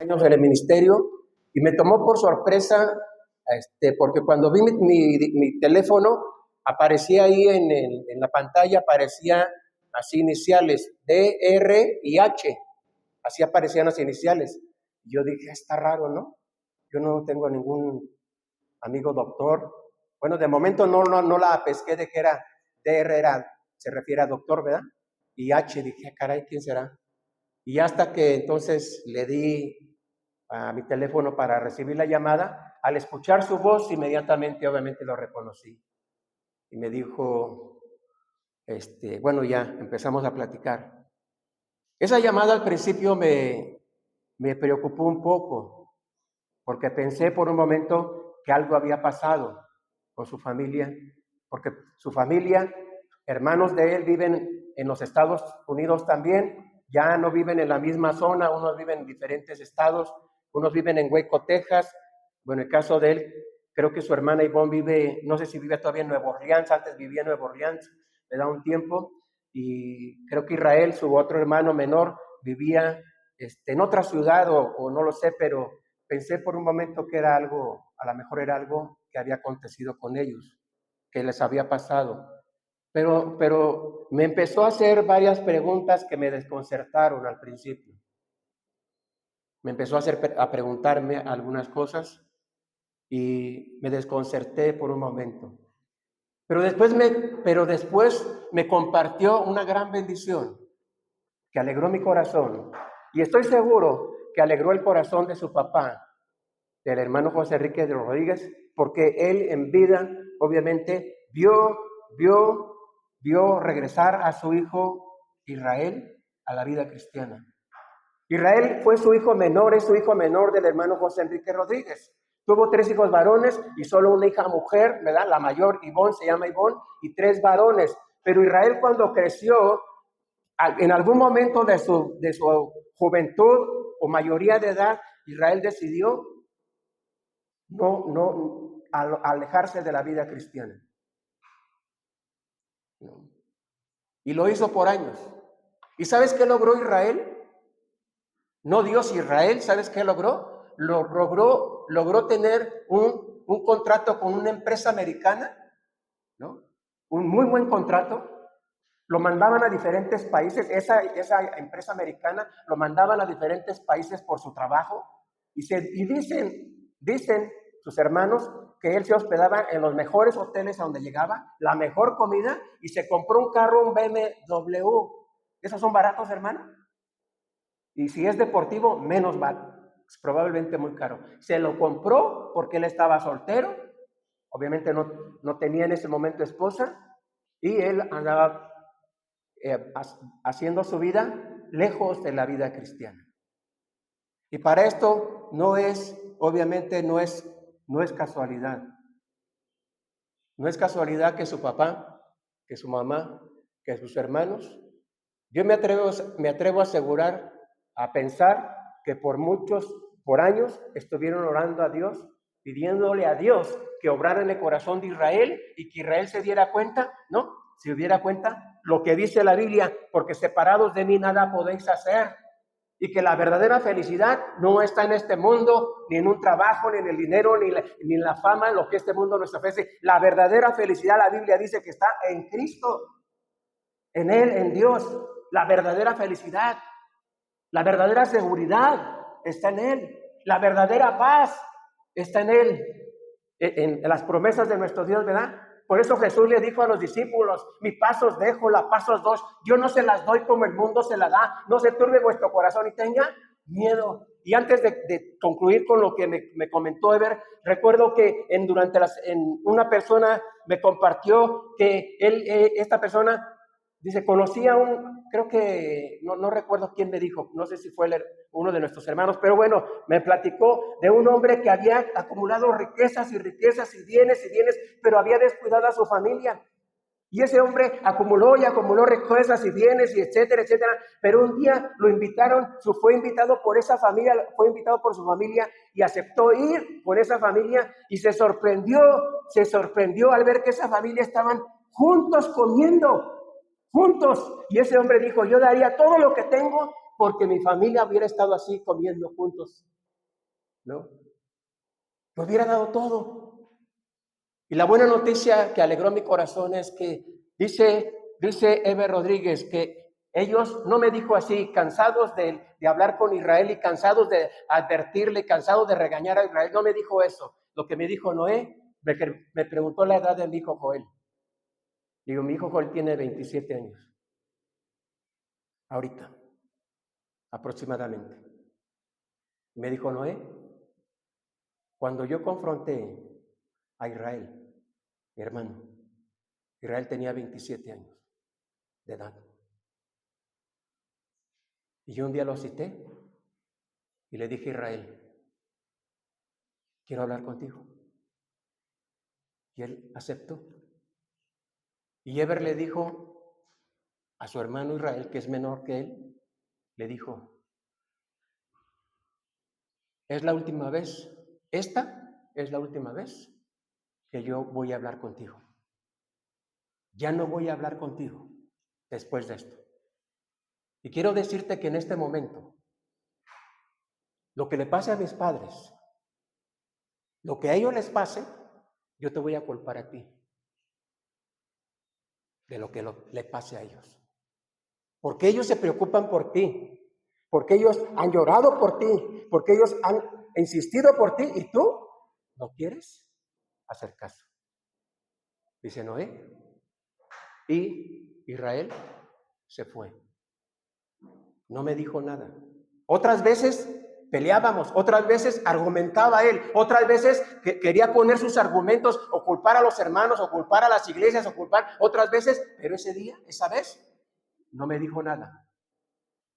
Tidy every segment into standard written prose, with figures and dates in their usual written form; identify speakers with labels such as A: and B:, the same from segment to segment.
A: años en el ministerio y me tomó por sorpresa, porque cuando vi mi teléfono, aparecía ahí en la pantalla, aparecía así iniciales, D, R y H, así aparecían las iniciales. Yo dije, está raro, ¿no? Yo no tengo ningún amigo doctor. Bueno, de momento no la pesqué de que era DR, se refiere a doctor, ¿verdad? Y H, dije, caray, ¿quién será? Y hasta que entonces le di a mi teléfono para recibir la llamada, al escuchar su voz, inmediatamente, obviamente, lo reconocí. Y me dijo, bueno, ya empezamos a platicar. Esa llamada al principio me preocupó un poco, porque pensé por un momento que algo había pasado con su familia, porque su familia, hermanos de él, viven en los Estados Unidos también, ya no viven en la misma zona, unos viven en diferentes estados, unos viven en Waco, Texas. Bueno, en el caso de él, creo que su hermana Ivonne vive, no sé si vive todavía en Nueva Orleans, antes vivía en Nueva Orleans, le da un tiempo, y creo que Israel, su otro hermano menor, vivía en otra ciudad o no lo sé, pero pensé por un momento que era algo, a lo mejor era algo que había acontecido con ellos, que les había pasado. Pero me empezó a hacer varias preguntas que me desconcertaron al principio. Me empezó a preguntarme algunas cosas y me desconcerté por un momento. Pero después me compartió una gran bendición que alegró mi corazón. Y estoy seguro que alegró el corazón de su papá, del hermano José Enrique de Rodríguez, porque él en vida, obviamente, vio regresar a su hijo Israel a la vida cristiana. Israel fue su hijo menor, es su hijo menor del hermano José Enrique Rodríguez. Tuvo 3 hijos varones y solo una hija mujer, ¿verdad? La mayor, Ivonne, se llama Ivonne, y 3 varones. Pero Israel, cuando creció, en algún momento de su juventud o mayoría de edad, Israel decidió no alejarse de la vida cristiana. No. Y lo hizo por años. ¿Y sabes qué logró Israel? No Dios, Israel, ¿sabes qué logró? Logró tener un contrato con una empresa americana, ¿no? Un muy buen contrato. Lo mandaban a diferentes países, esa empresa americana lo mandaban a diferentes países por su trabajo. Y dicen sus hermanos que él se hospedaba en los mejores hoteles a donde llegaba, la mejor comida, y se compró un carro, un BMW. ¿Esos son baratos, hermano? Y si es deportivo, menos barato. Es probablemente muy caro. Se lo compró porque él estaba soltero. Obviamente no tenía en ese momento esposa. Y él andaba haciendo su vida lejos de la vida cristiana. Y para esto obviamente no es casualidad. No es casualidad que su papá, que su mamá, que sus hermanos, yo me atrevo a asegurar, a pensar que por años estuvieron orando a Dios, pidiéndole a Dios que obrara en el corazón de Israel y que Israel se diera cuenta, ¿no? Se diera cuenta lo que dice la Biblia, porque separados de mí nada podéis hacer. Y que la verdadera felicidad no está en este mundo, ni en un trabajo, ni en el dinero, ni en la fama, en lo que este mundo nos ofrece. La verdadera felicidad, la Biblia dice que está en Cristo, en Él, en Dios. La verdadera felicidad, la verdadera seguridad está en Él. La verdadera paz está en Él, en las promesas de nuestro Dios, ¿verdad? Por eso Jesús le dijo a los discípulos: mi paz os dejo, la paz os doy. Yo no se las doy como el mundo se la da. No se turbe vuestro corazón y tenga miedo. Y antes de concluir con lo que me comentó Eber, recuerdo que una persona me compartió que esta persona dice, conocía creo que, no recuerdo quién me dijo, no sé si fue uno de nuestros hermanos, pero bueno, me platicó de un hombre que había acumulado riquezas y riquezas y bienes, pero había descuidado a su familia. Y ese hombre acumuló riquezas y bienes y etcétera, etcétera, pero un día lo invitaron, fue invitado por esa familia, fue invitado por su familia y aceptó ir con esa familia y se sorprendió al ver que esa familia estaban juntos comiendo. Juntos. Y ese hombre dijo, yo daría todo lo que tengo porque mi familia hubiera estado así comiendo juntos ¿no? Me hubiera dado todo. Y la buena noticia que alegró mi corazón es que dice Eber Rodríguez que ellos, no me dijo así, cansados de hablar con Israel y cansados de advertirle, cansados de regañar a Israel, no me dijo eso. Lo que me dijo Noé, me preguntó la edad de mi hijo Joel. Digo, mi hijo Joel tiene 27 años, ahorita, aproximadamente. Me dijo Noé, cuando yo confronté a Israel, mi hermano, Israel tenía 27 años de edad. Y yo un día lo cité y le dije a Israel, quiero hablar contigo. Y él aceptó. Y Eber le dijo a su hermano Israel, que es menor que él, le dijo, es la última vez, esta es la última vez que yo voy a hablar contigo. Ya no voy a hablar contigo después de esto. Y quiero decirte que en este momento, lo que le pase a mis padres, lo que a ellos les pase, yo te voy a culpar a ti de lo que le pase a ellos. Porque ellos se preocupan por ti, porque ellos han llorado por ti, porque ellos han insistido por ti y tú no quieres hacer caso. Dice Noé. Y Israel se fue. No me dijo nada. Otras veces peleábamos, otras veces argumentaba él, otras veces quería poner sus argumentos o culpar a los hermanos, o culpar a las iglesias, o culpar otras veces, pero ese día, esa vez, no me dijo nada.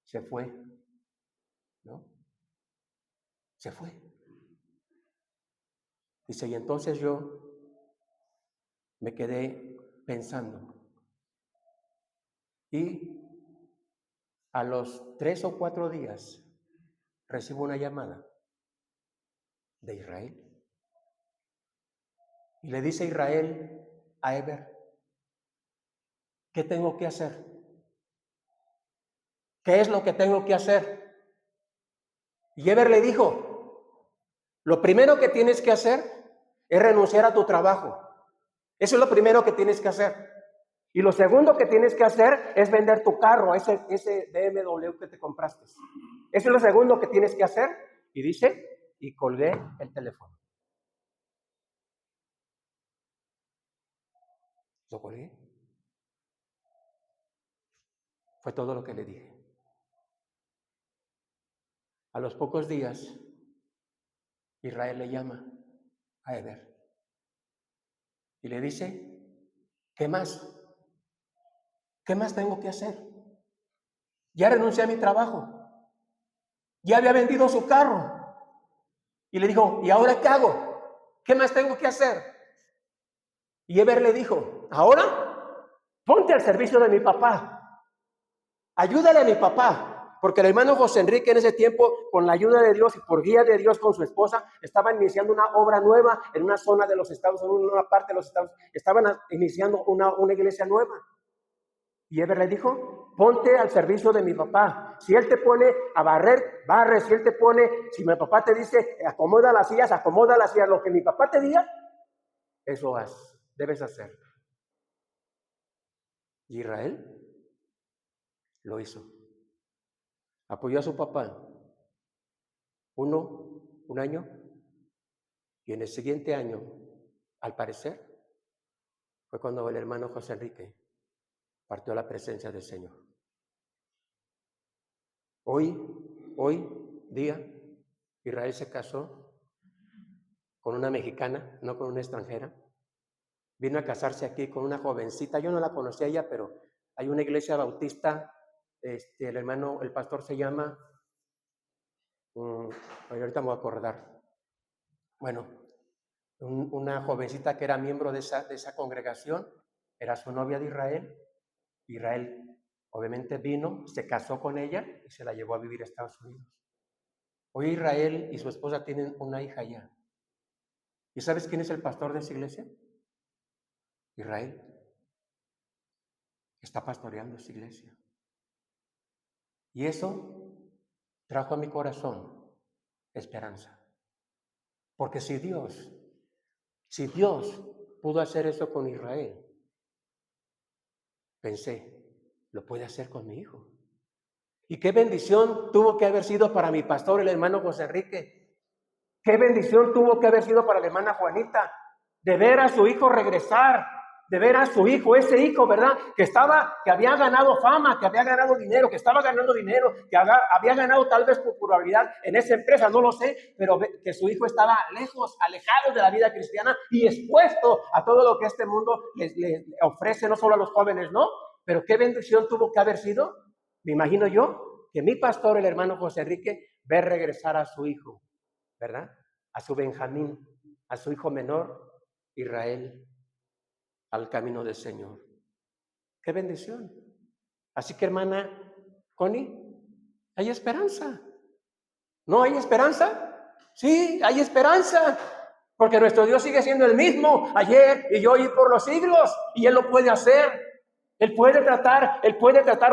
A: Se fue, ¿no? Se fue. Dice, y entonces yo me quedé pensando. Y a los 3 o 4 días recibo una llamada de Israel. Y le dice Israel a Eber, ¿qué tengo que hacer? ¿Qué es lo que tengo que hacer? Y Eber le dijo, lo primero que tienes que hacer es renunciar a tu trabajo. Eso es lo primero que tienes que hacer. Y lo segundo que tienes que hacer es vender tu carro, ese BMW que te compraste. Eso es lo segundo que tienes que hacer. Y dice, y colgué el teléfono. Lo colgué. Fue todo lo que le dije. A los pocos días, Israel le llama a Eber y le dice, ¿qué más? ¿Qué más tengo que hacer? Ya renuncié a mi trabajo. Ya había vendido su carro. Y le dijo, ¿y ahora qué hago? ¿Qué más tengo que hacer? Y Eber le dijo, ahora ponte al servicio de mi papá. Ayúdale a mi papá. Porque el hermano José Enrique en ese tiempo, con la ayuda de Dios y por guía de Dios con su esposa, estaban iniciando una obra nueva en una zona de los Estados Unidos, en una parte de los Estados Unidos. Estaban iniciando una iglesia nueva. Y Eber le dijo, ponte al servicio de mi papá. Si él te pone a barrer, barre. Si él te pone, si mi papá te dice, acomoda las sillas, acomoda las sillas. Lo que mi papá te diga, eso debes hacer. Y Israel lo hizo. Apoyó a su papá un año, y en el siguiente año, al parecer, fue cuando el hermano José Enrique partió a la presencia del Señor. Hoy día, Israel se casó con una mexicana, no con una extranjera. Vino a casarse aquí con una jovencita. Yo no la conocía ella, pero hay una iglesia bautista. El pastor se llama, ahorita me voy a acordar. Bueno, una jovencita que era miembro de esa congregación, era su novia de Israel. Israel obviamente vino, se casó con ella y se la llevó a vivir a Estados Unidos. Hoy Israel y su esposa tienen una hija ya. ¿Y sabes quién es el pastor de esa iglesia? Israel. Está pastoreando esa iglesia. Y eso trajo a mi corazón esperanza. Porque si Dios pudo hacer eso con Israel, pensé, lo puede hacer con mi hijo. Y qué bendición tuvo que haber sido para mi pastor, el hermano José Enrique. Qué bendición tuvo que haber sido para la hermana Juanita, de ver a su hijo regresar, de ver a su hijo, ese hijo, ¿verdad? Que había ganado fama, que había ganado dinero, que estaba ganando dinero, que había ganado tal vez popularidad en esa empresa, no lo sé, pero que su hijo estaba lejos, alejado de la vida cristiana y expuesto a todo lo que este mundo les ofrece, no solo a los jóvenes, ¿no? Pero qué bendición tuvo que haber sido, me imagino yo, que mi pastor, el hermano José Enrique, ver regresar a su hijo, ¿verdad? A su Benjamín, a su hijo menor, Israel, al camino del Señor. ¡Qué bendición! Así que, hermana Connie, hay esperanza. ¿No hay esperanza? Sí, hay esperanza. Porque nuestro Dios sigue siendo el mismo ayer y hoy y por los siglos. Y Él lo puede hacer. Él puede tratar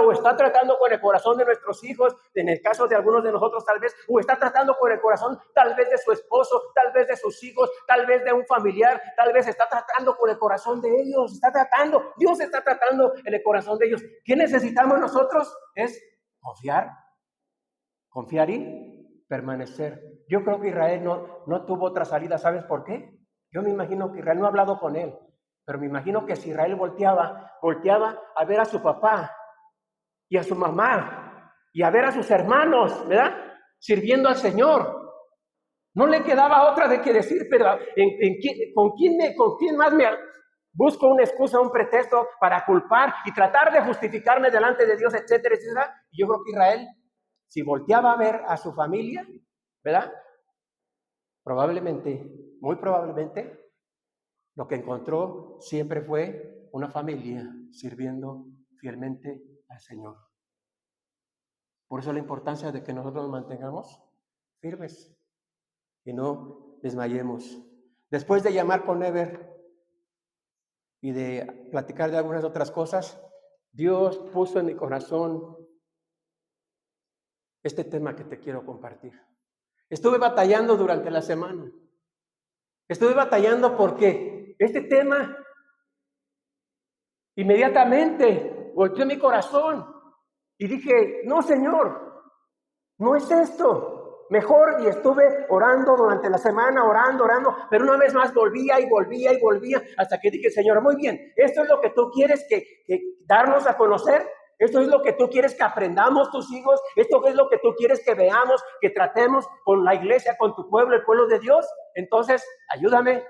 A: o está tratando con el corazón de nuestros hijos, en el caso de algunos de nosotros tal vez, o está tratando con el corazón tal vez de su esposo, tal vez de sus hijos, tal vez de un familiar, tal vez está tratando con el corazón de ellos, Dios está tratando en el corazón de ellos. ¿Qué necesitamos nosotros? Es confiar y permanecer. Yo creo que Israel no tuvo otra salida, ¿sabes por qué? Yo me imagino que Israel no ha hablado con él. Pero me imagino que si Israel volteaba a ver a su papá y a su mamá y a ver a sus hermanos, ¿verdad? Sirviendo al Señor. No le quedaba otra de que decir, pero ¿con quién más me busco una excusa, un pretexto para culpar y tratar de justificarme delante de Dios, etcétera, etcétera? Y yo creo que Israel, si volteaba a ver a su familia, ¿verdad? Muy probablemente, lo que encontró siempre fue una familia sirviendo fielmente al Señor. Por eso la importancia de que nosotros nos mantengamos firmes y no desmayemos. Después de llamar con Ever y de platicar de algunas otras cosas, Dios puso en mi corazón este tema que te quiero compartir. Estuve batallando durante la semana. Estuve batallando porque este tema inmediatamente volteó mi corazón y dije, no, Señor, no es esto. Mejor, y estuve orando durante la semana, orando, pero una vez más volvía, hasta que dije, Señor, muy bien, esto es lo que tú quieres que darnos a conocer, esto es lo que tú quieres que aprendamos tus hijos, esto es lo que tú quieres que veamos, que tratemos con la iglesia, con tu pueblo, el pueblo de Dios. Entonces, ayúdame,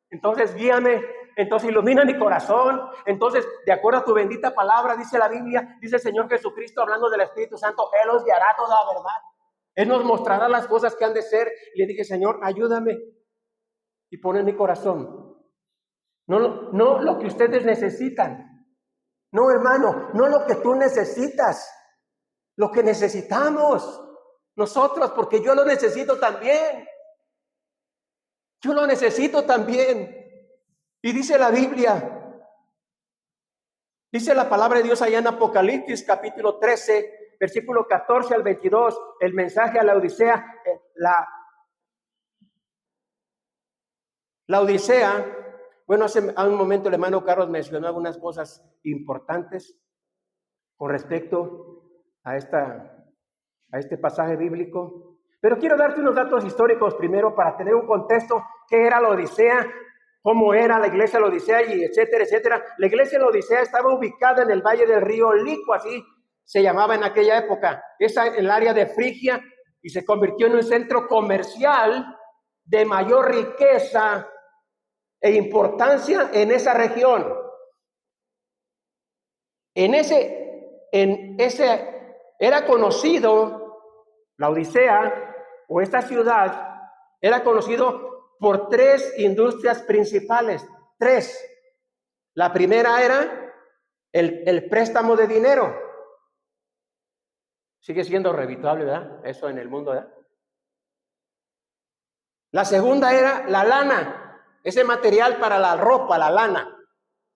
A: entonces guíame, entonces ilumina mi corazón. Entonces, de acuerdo a tu bendita palabra, dice la Biblia, dice el Señor Jesucristo, hablando del Espíritu Santo, Él os guiará toda la verdad. Él nos mostrará las cosas que han de ser. Y le dije, Señor, ayúdame. Y pone en mi corazón, no lo que ustedes necesitan. No, hermano, no lo que tú necesitas. Lo que necesitamos nosotros, porque yo lo necesito también. Yo lo necesito también. Y dice la Biblia, dice la palabra de Dios allá en Apocalipsis capítulo 13, versículo 14 al 22, el mensaje a la Odisea, la Odisea. Bueno, hace un momento el hermano Carlos mencionó algunas cosas importantes con respecto a este pasaje bíblico. Pero quiero darte unos datos históricos primero para tener un contexto. ¿Qué era la Odisea? ¿Cómo era la iglesia de la Odisea? Y etcétera, etcétera. La iglesia de la Odisea estaba ubicada en el valle del río Lico, así se llamaba en aquella época. Es en el área de Frigia y se convirtió en un centro comercial de mayor riqueza e importancia en esa región. Era conocido, la Odisea o esta ciudad era conocido por 3 industrias principales. 3. La primera era el préstamo de dinero. Sigue siendo revitable, ¿verdad? Eso en el mundo, ¿verdad? La segunda era la lana, ese material para la ropa, la lana.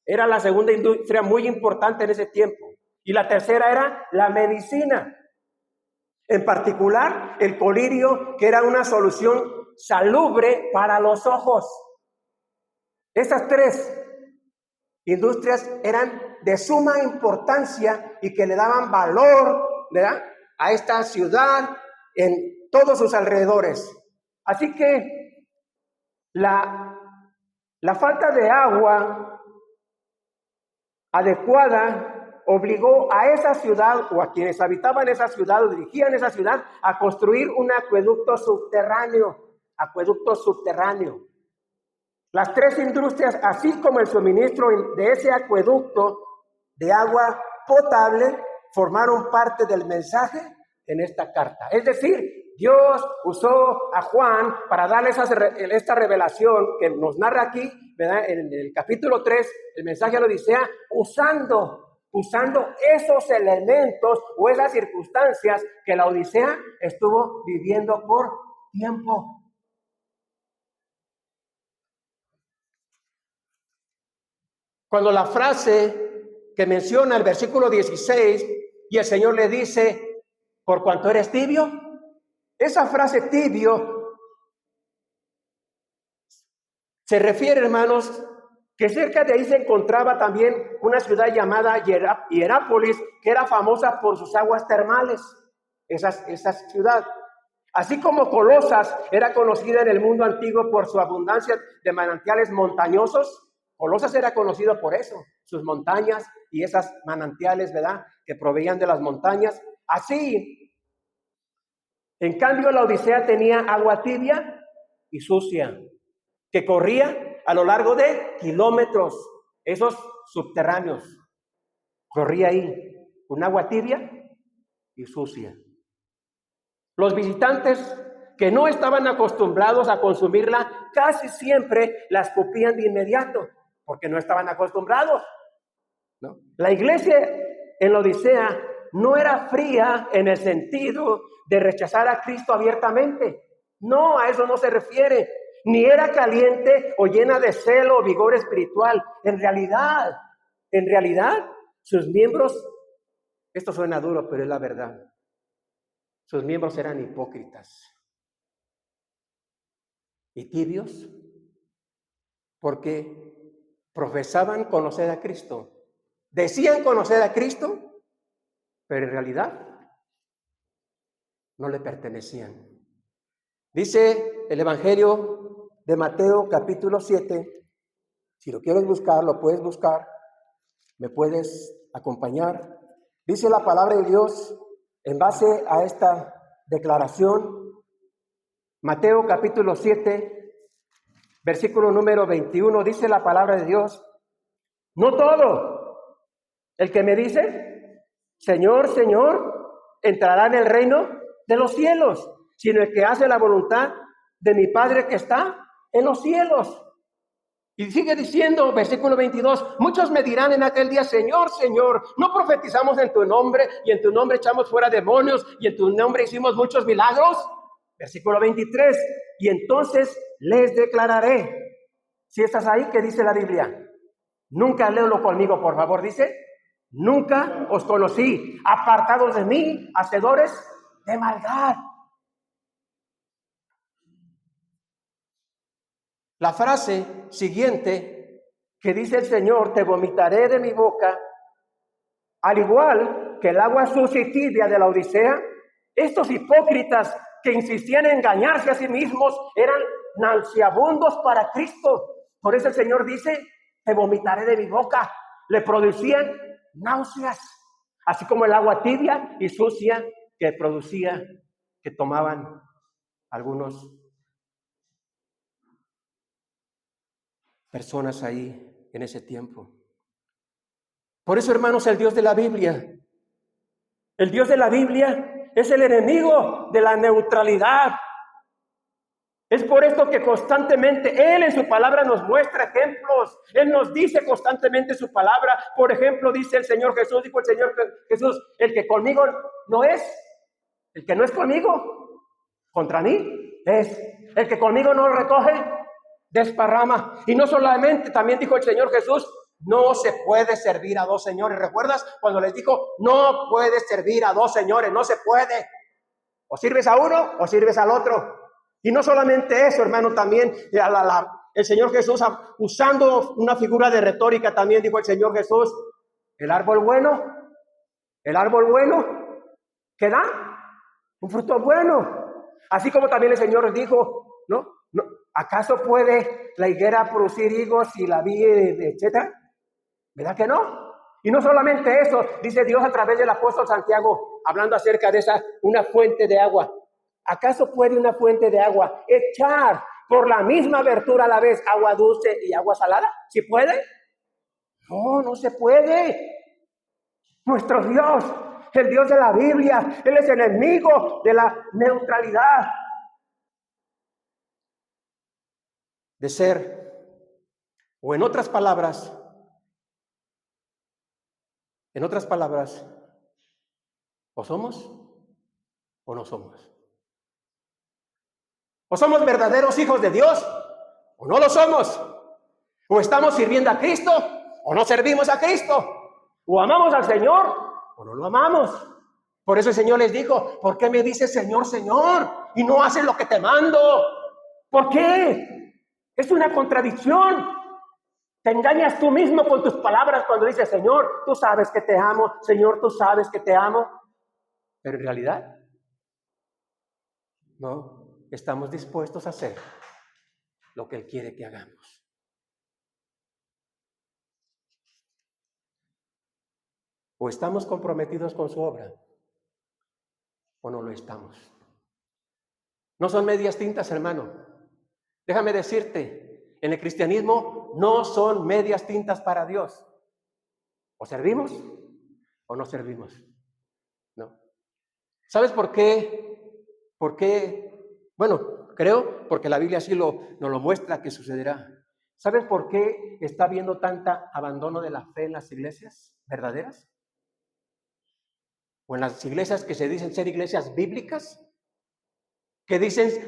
A: Era la segunda industria muy importante en ese tiempo. Y la tercera era la medicina. En particular, el colirio, que era una solución salubre para los ojos. Estas tres industrias eran de suma importancia y que le daban valor, ¿verdad?, a esta ciudad en todos sus alrededores. Así que la falta de agua adecuada obligó a esa ciudad, o a quienes habitaban esa ciudad o dirigían esa ciudad, a construir un acueducto subterráneo. Las tres industrias, así como el suministro de ese acueducto de agua potable, formaron parte del mensaje en esta carta. Es decir, Dios usó a Juan para darle esta revelación que nos narra aquí, ¿verdad?, en el capítulo 3, el mensaje a la Odisea, usando esos elementos o esas circunstancias que la Odisea estuvo viviendo por tiempo. Cuando la frase que menciona el versículo 16, y el Señor le dice, por cuanto eres tibio, esa frase tibio se refiere, hermanos, que cerca de ahí se encontraba también una ciudad llamada Hierápolis, que era famosa por sus aguas termales, esa ciudad. Así como Colosas era conocida en el mundo antiguo por su abundancia de manantiales montañosos, Colosas era conocido por eso, sus montañas y esas manantiales, ¿verdad?, que proveían de las montañas. Así, en cambio, la Odisea tenía agua tibia y sucia, que corría a lo largo de kilómetros, esos subterráneos. Corría ahí, un agua tibia y sucia. Los visitantes que no estaban acostumbrados a consumirla, casi siempre la escupían de inmediato, porque no estaban acostumbrados, ¿no? La iglesia en la Odisea no era fría en el sentido de rechazar a Cristo abiertamente. No, a eso no se refiere. Ni era caliente o llena de celo o vigor espiritual. En realidad, sus miembros, esto suena duro, pero es la verdad, sus miembros eran hipócritas y tibios, porque profesaban conocer a Cristo, decían conocer a Cristo, pero en realidad no le pertenecían. Dice el Evangelio de Mateo capítulo 7, si lo quieres buscar, lo puedes buscar, me puedes acompañar. Dice la palabra de Dios en base a esta declaración, Mateo capítulo 7, versículo número 21, dice la palabra de Dios: no todo el que me dice, Señor, Señor, entrará en el reino de los cielos, sino el que hace la voluntad de mi Padre que está en los cielos. Y sigue diciendo, versículo 22, muchos me dirán en aquel día, Señor, Señor, ¿no profetizamos en tu nombre y en tu nombre echamos fuera demonios y en tu nombre hicimos muchos milagros? Versículo 23, y entonces les declararé. Si estás ahí, ¿qué dice la Biblia? Nunca, léelo conmigo, por favor, dice, nunca os conocí, apartados de mí, hacedores de maldad. La frase siguiente que dice el Señor, te vomitaré de mi boca, al igual que el agua sucia y tibia de la Odisea, estos hipócritas que insistían en engañarse a sí mismos eran nauseabundos para Cristo. Por eso el Señor dice, te vomitaré de mi boca. Le producían náuseas, así como el agua tibia y sucia que producía, que tomaban algunos personas ahí en ese tiempo. Por eso, hermanos, el Dios de la Biblia es el enemigo de la neutralidad. Es por esto que constantemente Él en su palabra nos muestra ejemplos. Él nos dice constantemente su palabra. Por ejemplo, dice el Señor Jesús, dijo el Señor Jesús, el que conmigo no es, el que no es conmigo, contra mí es. El que conmigo no recoge, desparrama. Y no solamente, también dijo el Señor Jesús, no se puede servir a dos señores. ¿Recuerdas cuando les dijo, no puedes servir a dos señores? No se puede. O sirves a uno o sirves al otro. Y no solamente eso, hermano, también el Señor Jesús, usando una figura de retórica, también dijo el Señor Jesús, el árbol bueno, ¿qué da? Un fruto bueno. Así como también el Señor dijo, ¿no? ¿Acaso puede la higuera producir higos y la vid, etcétera? ¿Verdad que no? Y no solamente eso, dice Dios a través del apóstol Santiago, hablando acerca de una fuente de agua. ¿Acaso puede una fuente de agua echar por la misma abertura a la vez agua dulce y agua salada? ¿Sí puede? No, no se puede. Nuestro Dios, el Dios de la Biblia, Él es enemigo de la neutralidad. De ser, o en otras palabras, o somos o no somos. O somos verdaderos hijos de Dios o no lo somos. O estamos sirviendo a Cristo o no servimos a Cristo. O amamos al Señor o no lo amamos. Por eso el Señor les dijo, ¿por qué me dices Señor, Señor? Y no haces lo que te mando. ¿Por qué? Es una contradicción. Te engañas tú mismo con tus palabras cuando dices, Señor, tú sabes que te amo. Señor, tú sabes que te amo. Pero en realidad, no estamos dispuestos a hacer lo que Él quiere que hagamos. O estamos comprometidos con su obra, o no lo estamos. No son medias tintas, hermano. Déjame decirte, en el cristianismo no son medias tintas para Dios. O servimos o no servimos. No. ¿Sabes por qué? ¿Por qué? Bueno, creo porque la Biblia así nos lo muestra que sucederá. ¿Sabes por qué está habiendo tanta abandono de la fe en las iglesias verdaderas? O en las iglesias que se dicen ser iglesias bíblicas,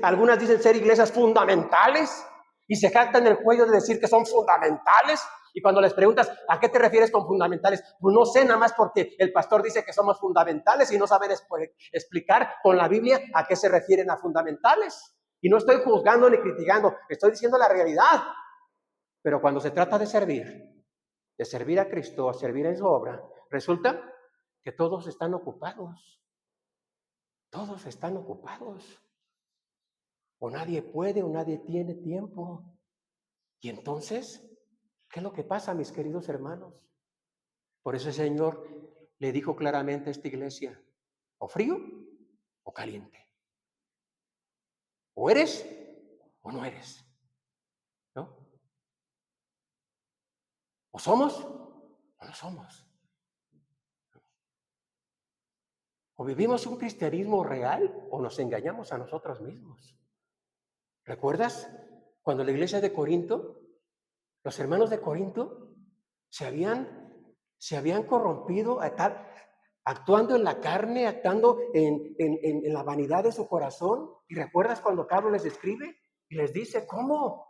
A: algunas dicen ser iglesias fundamentales y se jactan el cuello de decir que son fundamentales. Y cuando les preguntas, ¿a qué te refieres con fundamentales? Pues no sé, nada más porque el pastor dice que somos fundamentales y no saben explicar con la Biblia a qué se refieren a fundamentales. Y no estoy juzgando ni criticando, estoy diciendo la realidad. Pero cuando se trata de servir a Cristo, a servir en su obra, resulta que todos están ocupados. Todos están ocupados. O nadie puede o nadie tiene tiempo. Y entonces, ¿qué es lo que pasa, mis queridos hermanos? Por eso el Señor le dijo claramente a esta iglesia, o frío o caliente. O eres o no eres. ¿No? O somos o no somos. O vivimos un cristianismo real o nos engañamos a nosotros mismos. ¿Recuerdas cuando la iglesia de Corinto, los hermanos de Corinto se habían corrompido actuando en la carne, actuando en la vanidad de su corazón? ¿Y recuerdas cuando Pablo les escribe y les dice, ¿cómo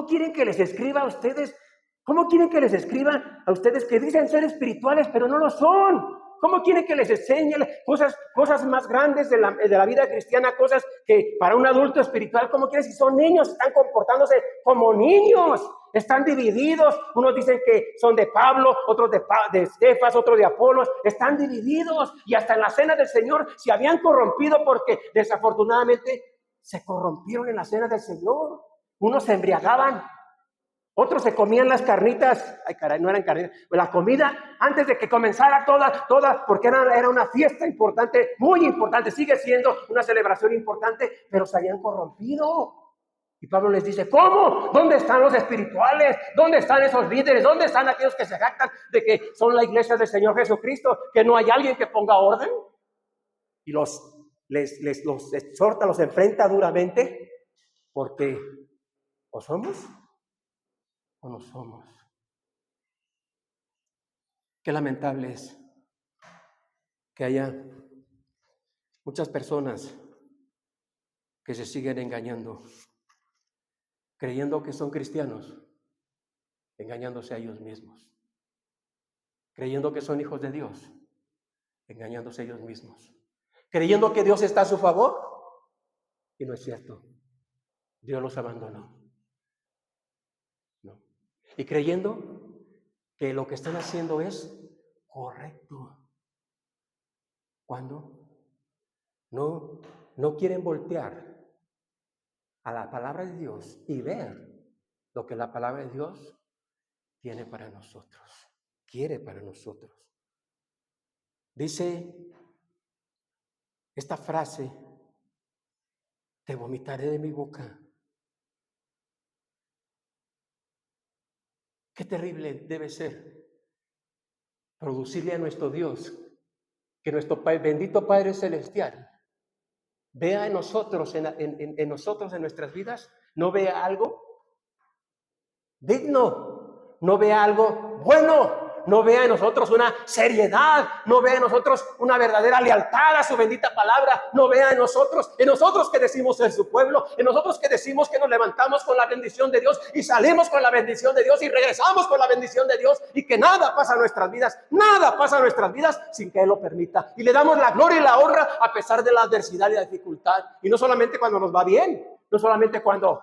A: quieren que les escriba a ustedes? ¿Cómo quieren que les escriban a ustedes que dicen ser espirituales pero no lo son? ¿Cómo quieren que les enseñe cosas más grandes de la vida cristiana, cosas que para un adulto espiritual, cómo quieren si son niños, están comportándose como niños? Están divididos, unos dicen que son de Pablo, otros de Estéfanas, otros de Apolos, están divididos y hasta en la cena del Señor se habían corrompido porque desafortunadamente se corrompieron en la cena del Señor. Unos se embriagaban, otros se comían las carnitas, ay caray, no eran carnitas, la comida antes de que comenzara toda, porque era una fiesta importante, muy importante, sigue siendo una celebración importante, pero se habían corrompido. Y Pablo les dice, ¿cómo? ¿Dónde están los espirituales? ¿Dónde están esos líderes? ¿Dónde están aquellos que se jactan de que son la iglesia del Señor Jesucristo? ¿Que no hay alguien que ponga orden? Y los exhorta, los enfrenta duramente, porque o somos o no somos. Qué lamentable es que haya muchas personas que se siguen engañando, creyendo que son cristianos, engañándose a ellos mismos, creyendo que son hijos de Dios, engañándose a ellos mismos, creyendo que Dios está a su favor, y no es cierto. Dios los abandonó. No. Y creyendo que lo que están haciendo es correcto. Cuando no quieren voltear a la palabra de Dios y ver lo que la palabra de Dios tiene para nosotros, quiere para nosotros. Dice esta frase: te vomitaré de mi boca. Qué terrible debe ser producirle a nuestro Dios que nuestro bendito Padre Celestial vea en nosotros, en nosotros, en nuestras vidas, no vea algo digno, no vea algo bueno, no vea en nosotros una seriedad, no vea en nosotros una verdadera lealtad a su bendita palabra, no vea en nosotros que decimos ser su pueblo, en nosotros que decimos que nos levantamos con la bendición de Dios y salimos con la bendición de Dios y regresamos con la bendición de Dios, y que nada pasa en nuestras vidas, nada pasa en nuestras vidas sin que Él lo permita, y le damos la gloria y la honra a pesar de la adversidad y la dificultad. Y no solamente cuando nos va bien, no solamente cuando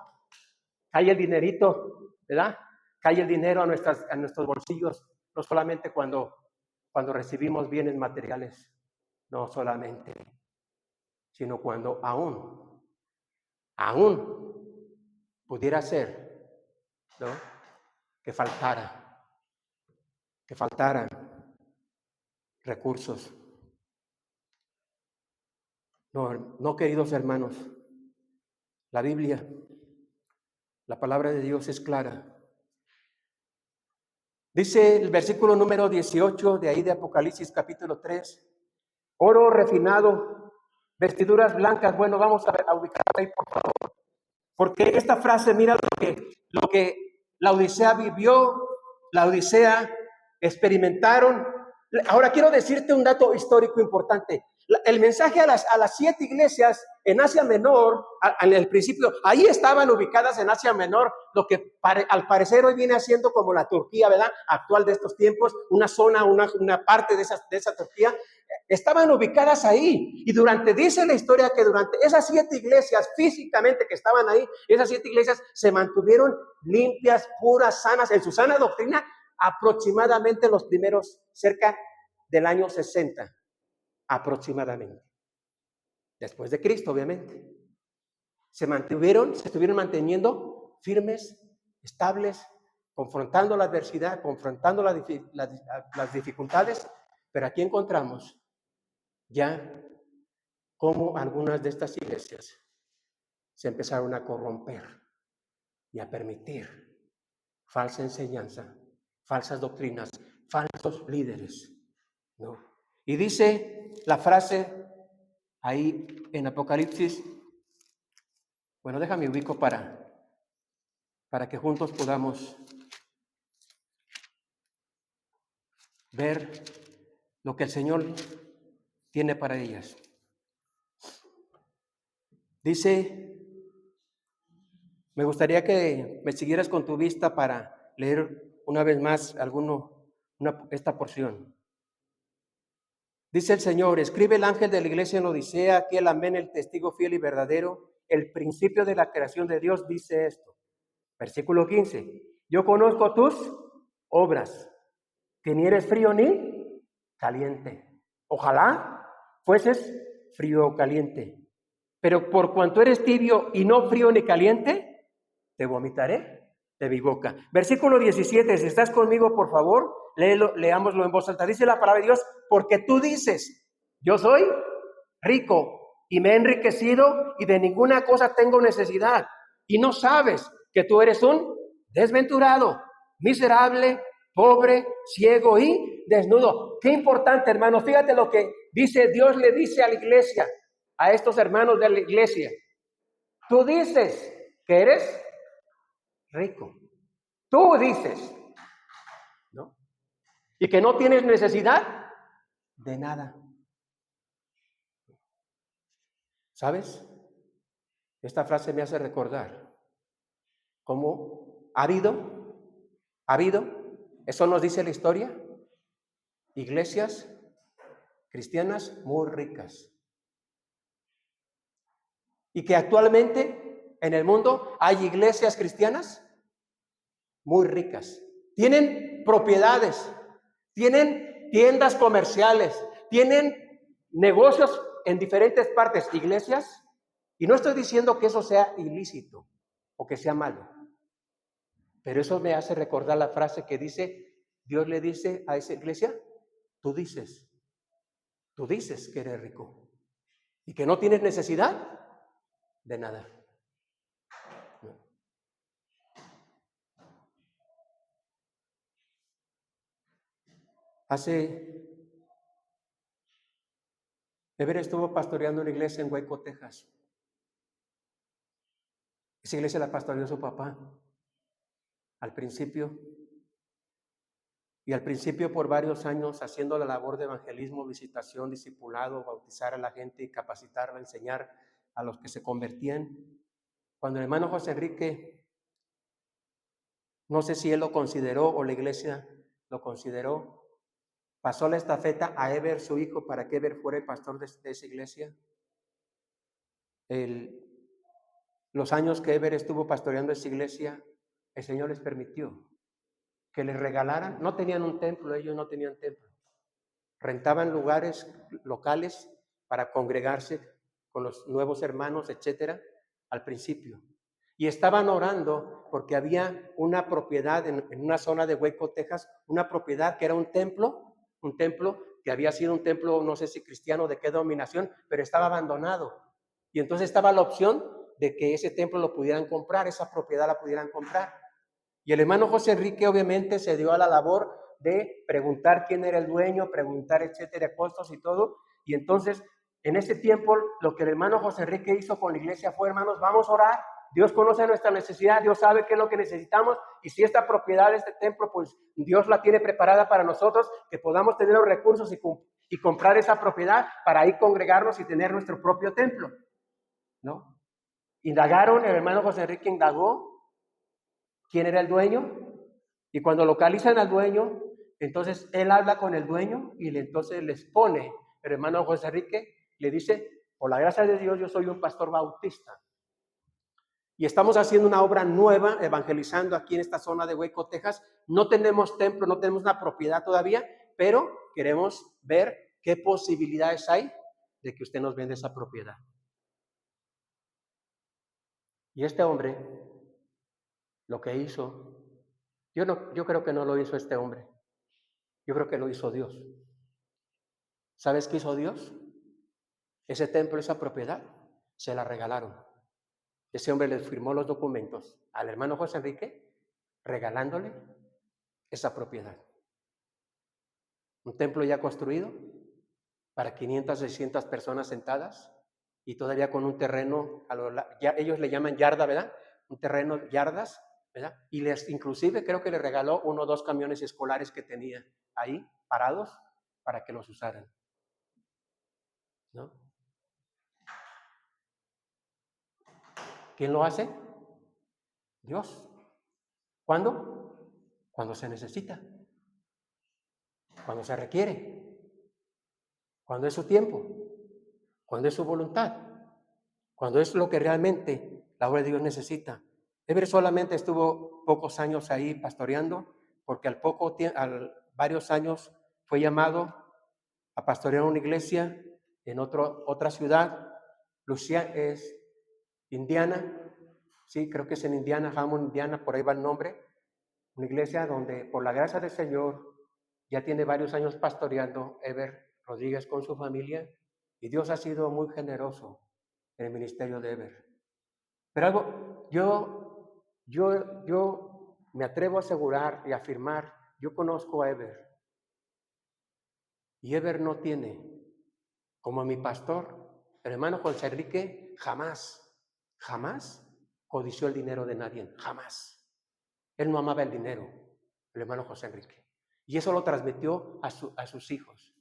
A: cae el dinerito, ¿verdad? Cae el dinero a nuestros bolsillos, no solamente cuando recibimos bienes materiales, no solamente, sino cuando aún pudiera ser, ¿no?, que faltaran recursos. No, queridos hermanos, la Biblia, la palabra de Dios es clara. Dice el versículo número 18 de ahí de Apocalipsis capítulo 3, oro refinado, vestiduras blancas. Bueno, vamos a ubicar ahí, por favor, porque esta frase, mira lo que la Odisea vivió, la Odisea experimentaron. Ahora quiero decirte un dato histórico importante. El mensaje a las 7 iglesias en Asia Menor, en el principio, ahí estaban ubicadas en Asia Menor, lo que al parecer hoy viene siendo como la Turquía, ¿verdad?, actual de estos tiempos, una zona, una parte de esa Turquía. Estaban ubicadas ahí, y dice la historia que durante esas 7 iglesias físicamente que estaban ahí, esas 7 iglesias se mantuvieron limpias, puras, sanas, en su sana doctrina, aproximadamente los primeros, cerca del año 60, aproximadamente, después de Cristo, obviamente. Se estuvieron manteniendo firmes, estables, confrontando la adversidad, confrontando las dificultades, pero aquí encontramos ya cómo algunas de estas iglesias se empezaron a corromper y a permitir falsa enseñanza, falsas doctrinas, falsos líderes, ¿no? Y dice la frase ahí en Apocalipsis, bueno, déjame ubico para que juntos podamos ver lo que el Señor tiene para ellas. Dice, me gustaría que me siguieras con tu vista para leer una vez más esta porción. Dice el Señor, escribe el ángel de la iglesia en Odisea, aquel amén, el testigo fiel y verdadero, el principio de la creación de Dios, dice esto. Versículo 15, yo conozco tus obras, que ni eres frío ni caliente. Ojalá fueses frío o caliente. Pero por cuanto eres tibio y no frío ni caliente, te vomitaré de mi boca. Versículo 17, si estás conmigo, por favor, leámoslo en voz alta. Dice la palabra de Dios, porque tú dices, yo soy rico y me he enriquecido y de ninguna cosa tengo necesidad. Y no sabes que tú eres un desventurado, miserable, pobre, ciego y desnudo. Qué importante, hermanos. Fíjate lo que Dios le dice a la iglesia, a estos hermanos de la iglesia. Tú dices que eres rico. Tú dices, ¿no?, y que no tienes necesidad de nada. ¿Sabes? Esta frase me hace recordar cómo ha habido, eso nos dice la historia, iglesias cristianas muy ricas, y que actualmente en el mundo hay iglesias cristianas muy ricas. Tienen propiedades, tienen tiendas comerciales, tienen negocios en diferentes partes, iglesias. Y no estoy diciendo que eso sea ilícito o que sea malo, pero eso me hace recordar la frase que dice, Dios le dice a esa iglesia, tú dices que eres rico y que no tienes necesidad de nada. Ever estuvo pastoreando una iglesia en Waco, Texas. Esa iglesia la pastoreó su papá al principio. Y al principio por varios años haciendo la labor de evangelismo, visitación, discipulado, bautizar a la gente y capacitarla, enseñar a los que se convertían. Cuando el hermano José Enrique, no sé si él lo consideró o la iglesia lo consideró, pasó la estafeta a Ever, su hijo, para que Ever fuera el pastor de esa iglesia. Los años que Ever estuvo pastoreando esa iglesia, el Señor les permitió que les regalaran, no tenían un templo, ellos no tenían templo. Rentaban lugares locales para congregarse con los nuevos hermanos, etcétera, al principio. Y estaban orando porque había una propiedad en una zona de Waco, Texas, una propiedad que era un templo que había sido un templo, no sé si cristiano, de qué denominación, pero estaba abandonado. Y entonces estaba la opción de que ese templo lo pudieran comprar, esa propiedad la pudieran comprar. Y el hermano José Enrique obviamente se dio a la labor de preguntar quién era el dueño, preguntar, etcétera, costos y todo. Y entonces, en ese tiempo, lo que el hermano José Enrique hizo con la iglesia fue, hermanos, vamos a orar. Dios conoce nuestra necesidad, Dios sabe qué es lo que necesitamos. Y si esta propiedad, este templo, pues Dios la tiene preparada para nosotros, que podamos tener los recursos y comprar esa propiedad para ahí congregarnos y tener nuestro propio templo, ¿no? Indagaron, el hermano José Enrique indagó quién era el dueño, y cuando localizan al dueño, entonces él habla con el dueño y entonces les pone, el hermano José Enrique le dice, por la gracia de Dios yo soy un pastor bautista y estamos haciendo una obra nueva, evangelizando aquí en esta zona de Waco, Texas. No tenemos templo, no tenemos una propiedad todavía, pero queremos ver qué posibilidades hay de que usted nos venda esa propiedad. Y este hombre, lo que hizo, yo creo que no lo hizo este hombre, yo creo que lo hizo Dios. ¿Sabes qué hizo Dios? Ese templo, esa propiedad, se la regalaron. Ese hombre le firmó los documentos al hermano José Enrique, regalándole esa propiedad. Un templo ya construido para 500, 600 personas sentadas y todavía con un terreno, ya ellos le llaman yarda, ¿verdad? Un terreno, yardas, ¿verdad? Y inclusive creo que le regaló 1 o 2 camiones escolares que tenía ahí parados para que los usaran, ¿no? ¿Quién lo hace? Dios. ¿Cuándo? Cuando se necesita, cuando se requiere, cuando es su tiempo, cuando es su voluntad, cuando es lo que realmente la obra de Dios necesita. Ever solamente estuvo pocos años ahí pastoreando, porque al varios años fue llamado a pastorear una iglesia en otra ciudad. Lucia es Indiana, sí, creo que es en Indiana, Hammond, Indiana, por ahí va el nombre. Una iglesia donde por la gracia del Señor ya tiene varios años pastoreando Ever Rodríguez con su familia y Dios ha sido muy generoso en el ministerio de Ever. Pero algo, yo me atrevo a asegurar y afirmar, yo conozco a Ever y Ever no tiene, como mi pastor, el hermano José Enrique, jamás codició el dinero de nadie, jamás. Él no amaba el dinero, el hermano José Enrique. Y eso lo transmitió a sus hijos.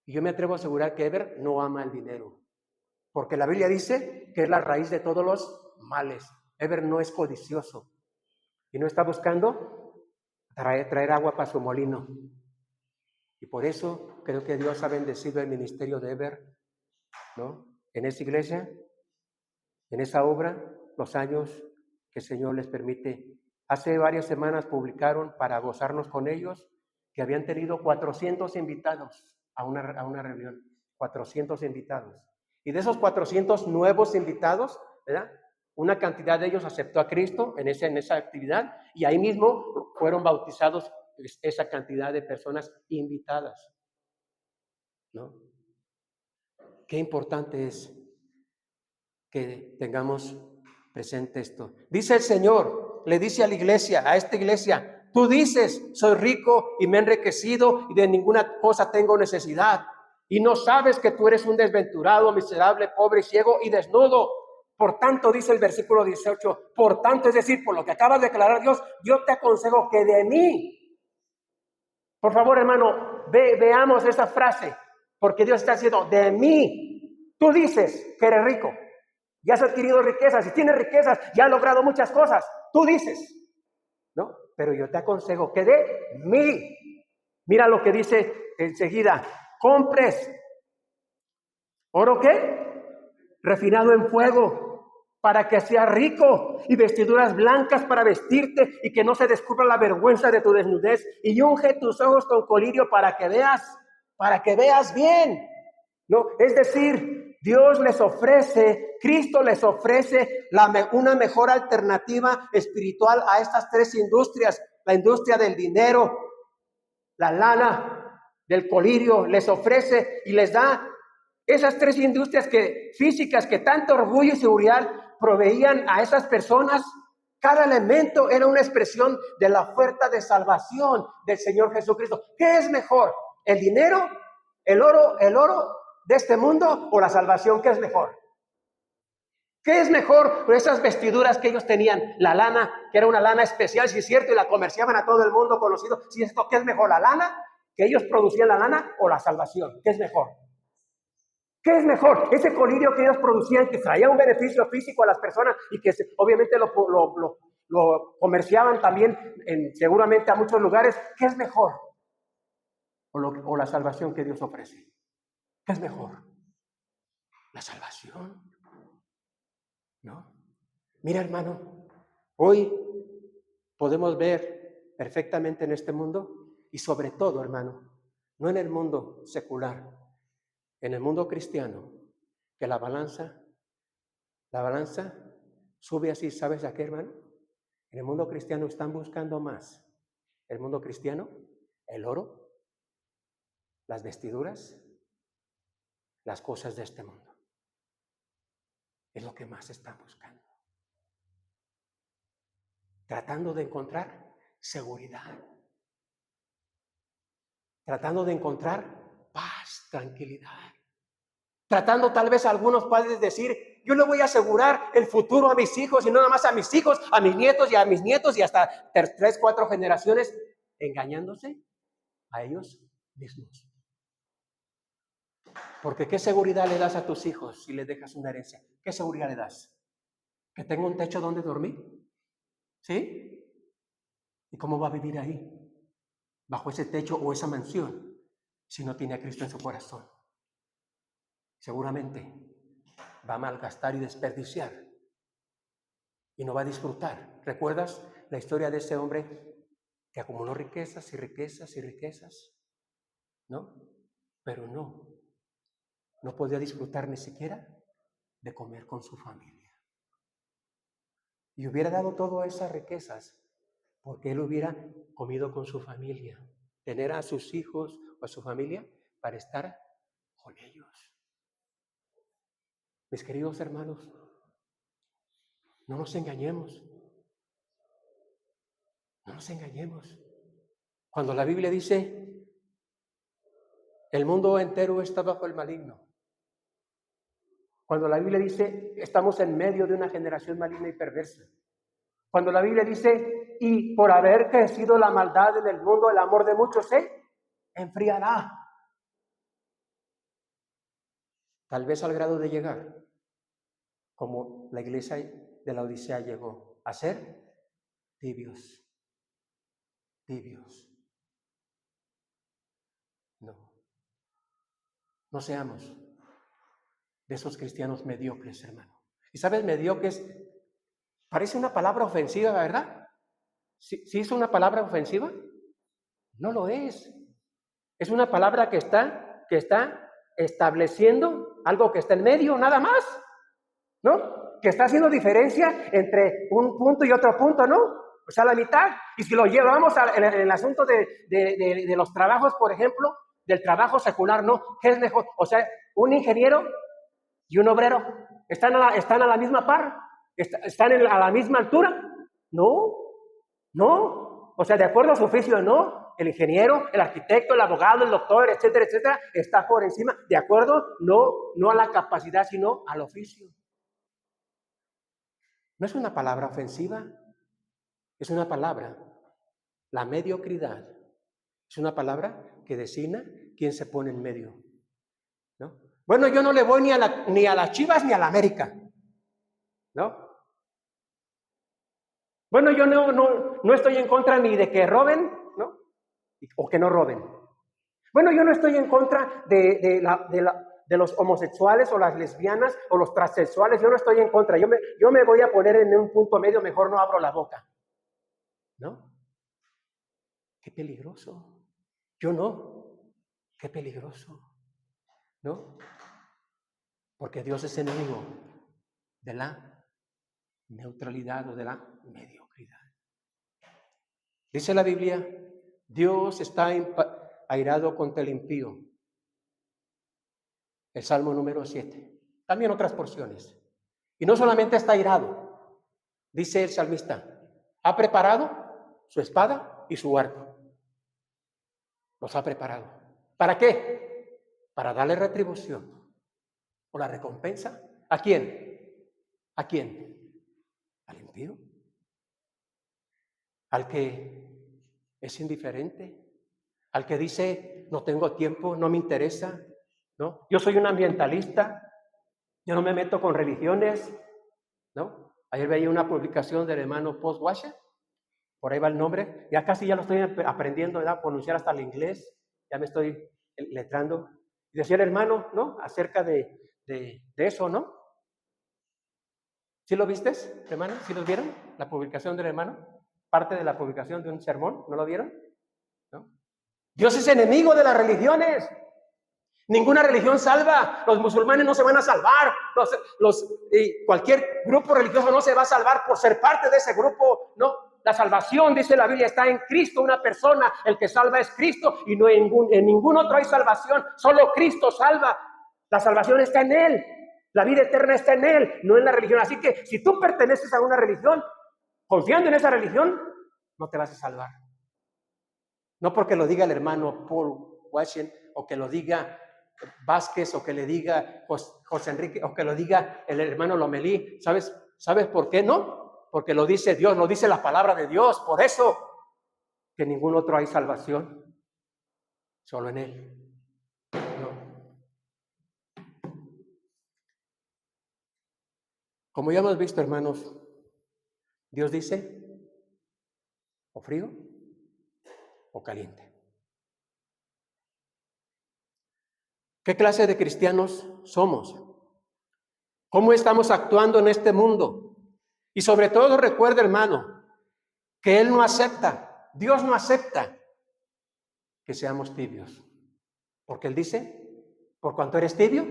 A: Y yo me atrevo a asegurar que Ever no ama el dinero, porque la Biblia dice que es la raíz de todos los males. Ever no es codicioso y no está buscando traer agua para su molino. Y por eso creo que Dios ha bendecido el ministerio de Ever, ¿no? En esa iglesia, en esa obra. los años que el Señor les permite. Hace varias semanas publicaron, para gozarnos con ellos, que habían tenido 400 invitados a una reunión. 400 invitados. Y de esos 400 nuevos invitados, ¿verdad?, una cantidad de ellos aceptó a Cristo en esa actividad, y ahí mismo fueron bautizados esa cantidad de personas invitadas, ¿no? Qué importante es que tengamos presente esto. Dice el Señor, le dice a la iglesia, a esta iglesia: tú dices, soy rico y me he enriquecido y de ninguna cosa tengo necesidad. Y no sabes que tú eres un desventurado, miserable, pobre, ciego y desnudo. Por tanto, dice el versículo 18, por tanto, es decir, por lo que acaba de declarar Dios, yo te aconsejo que de mí, por favor, hermano, veamos esa frase, porque Dios está diciendo, de mí, tú dices que eres rico, ya has adquirido riquezas, y tienes riquezas, ya has logrado muchas cosas, tú dices, ¿no? Pero yo te aconsejo que de mí, mira lo que dice enseguida, compres oro, ¿qué? Refinado en fuego, para que seas rico, y vestiduras blancas para vestirte, y que no se descubra la vergüenza de tu desnudez, y unge tus ojos con colirio para que veas bien, ¿no? Es decir, Dios les ofrece, Cristo les ofrece una mejor alternativa espiritual a estas tres industrias: la industria del dinero, la lana, del colirio. Les ofrece y les da esas tres industrias físicas que tanto orgullo y seguridad proveían a esas personas. Cada elemento era una expresión de la oferta de salvación del Señor Jesucristo. ¿Qué es mejor? ¿El dinero? ¿El oro de este mundo o la salvación? ¿Qué es mejor? ¿Qué es mejor? Pues esas vestiduras que ellos tenían, la lana, que era una lana especial, si es cierto, y la comerciaban a todo el mundo conocido. Si esto, ¿qué es mejor? ¿La lana que ellos producían, la lana, o la salvación? ¿Qué es mejor? ¿Qué es mejor? Ese colirio que ellos producían, que traía un beneficio físico a las personas y que obviamente lo comerciaban también seguramente a muchos lugares. ¿Qué es mejor? O la salvación que Dios ofrece. ¿Qué es mejor? La salvación, ¿no? Mira, hermano, hoy podemos ver perfectamente en este mundo, y sobre todo, hermano, no en el mundo secular, en el mundo cristiano, que la balanza sube así. ¿Sabes a qué, hermano? En el mundo cristiano están buscando más. El mundo cristiano, el oro, las vestiduras, las cosas de este mundo. Es lo que más están buscando. Tratando de encontrar seguridad. Tratando de encontrar paz, tranquilidad. Tratando tal vez a algunos padres de decir, yo le voy a asegurar el futuro a mis hijos, y no nada más a mis hijos, a mis nietos y a mis nietos, y hasta 3, 4 generaciones, engañándose a ellos mismos. Porque ¿qué seguridad le das a tus hijos si les dejas una herencia? ¿Qué seguridad le das? ¿Que tenga un techo donde dormir? ¿Sí? ¿Y cómo va a vivir ahí, bajo ese techo o esa mansión, si no tiene a Cristo en su corazón? Seguramente va a malgastar y desperdiciar, y no va a disfrutar. ¿Recuerdas la historia de ese hombre que acumuló riquezas y riquezas y riquezas? ¿No? Pero no podía disfrutar ni siquiera de comer con su familia. Y hubiera dado todas esas riquezas porque él hubiera comido con su familia, tener a sus hijos o a su familia para estar con ellos. Mis queridos hermanos, no nos engañemos. No nos engañemos. Cuando la Biblia dice, el mundo entero está bajo el maligno. Cuando la Biblia dice, estamos en medio de una generación maligna y perversa. Cuando la Biblia dice, y por haber crecido la maldad en el mundo, el amor de muchos se enfriará. Tal vez al grado de llegar, como la iglesia de la Odisea llegó, a ser tibios. Tibios. No seamos de esos cristianos mediocres, hermano. ¿Y sabes mediocres Parece una palabra ofensiva, ¿verdad? ¿Sí es una palabra ofensiva? No lo es. Es una palabra que está estableciendo algo que está en medio, nada más, ¿no? Que está haciendo diferencia entre un punto y otro punto, ¿no? O sea, la mitad. Y si lo llevamos en el asunto de los trabajos, por ejemplo, del trabajo secular, ¿no? ¿Qué es mejor? O sea, un ingeniero y un obrero, ¿están a la misma par? ¿Están a la misma altura? No, no. O sea, de acuerdo a su oficio, no. El ingeniero, el arquitecto, el abogado, el doctor, etcétera, etcétera, está por encima. ¿De acuerdo? No a la capacidad, sino al oficio. No es una palabra ofensiva, es una palabra. La mediocridad es una palabra que designa quién se pone en medio, ¿no? Bueno, yo no le voy ni a las Chivas ni a la América, ¿no? Bueno, yo no estoy en contra ni de que roben, ¿no? O que no roben. Bueno, yo no estoy en contra de los homosexuales o las lesbianas o los transexuales. Yo no estoy en contra. Yo me voy a poner en un punto medio, mejor no abro la boca, ¿no? Qué peligroso. Yo no. Qué peligroso, ¿no? Porque Dios es enemigo de la neutralidad o de la mediocridad. Dice la Biblia, Dios está airado contra el impío. El Salmo número 7. También otras porciones. Y no solamente está airado, dice el salmista, ha preparado su espada y su arco. Los ha preparado. ¿Para qué? Para darle retribución o la recompensa. ¿A quién? ¿A quién? Al impío. Al que es indiferente. Al que dice, no tengo tiempo, no me interesa, ¿no? Yo soy un ambientalista, yo no me meto con religiones, ¿no? Ayer veía una publicación del hermano Postwasher, por ahí va el nombre, ya casi ya lo estoy aprendiendo, ¿verdad? A pronunciar hasta el inglés, ya me estoy letrando. Y decía el hermano, ¿no? Acerca de eso, ¿no? ¿Sí lo viste, hermano? ¿Sí lo vieron? La publicación del hermano, parte de la publicación de un sermón, ¿no lo vieron? ¿No? Dios es enemigo de las religiones. Ninguna religión salva. Los musulmanes no se van a salvar. Cualquier grupo religioso no se va a salvar por ser parte de ese grupo. No, la salvación, dice la Biblia, está en Cristo, una persona. El que salva es Cristo y no en ningún otro hay salvación. Solo Cristo salva. La salvación está en Él. La vida eterna está en Él, no en la religión. Así que si tú perteneces a una religión, confiando en esa religión, no te vas a salvar. No porque lo diga el hermano Paul Washington, o que lo diga Vázquez, o que le diga José Enrique, o que lo diga el hermano Lomelí. ¿Sabes por qué no? Porque lo dice Dios, lo dice la palabra de Dios. Por eso que en ningún otro hay salvación, solo en Él. No. Como ya hemos visto, hermanos, Dios dice o frío o caliente. ¿Qué clase de cristianos somos? ¿Cómo estamos actuando en este mundo? Y sobre todo recuerda, hermano, que Él no acepta, Dios no acepta que seamos tibios. Porque Él dice, por cuanto eres tibio,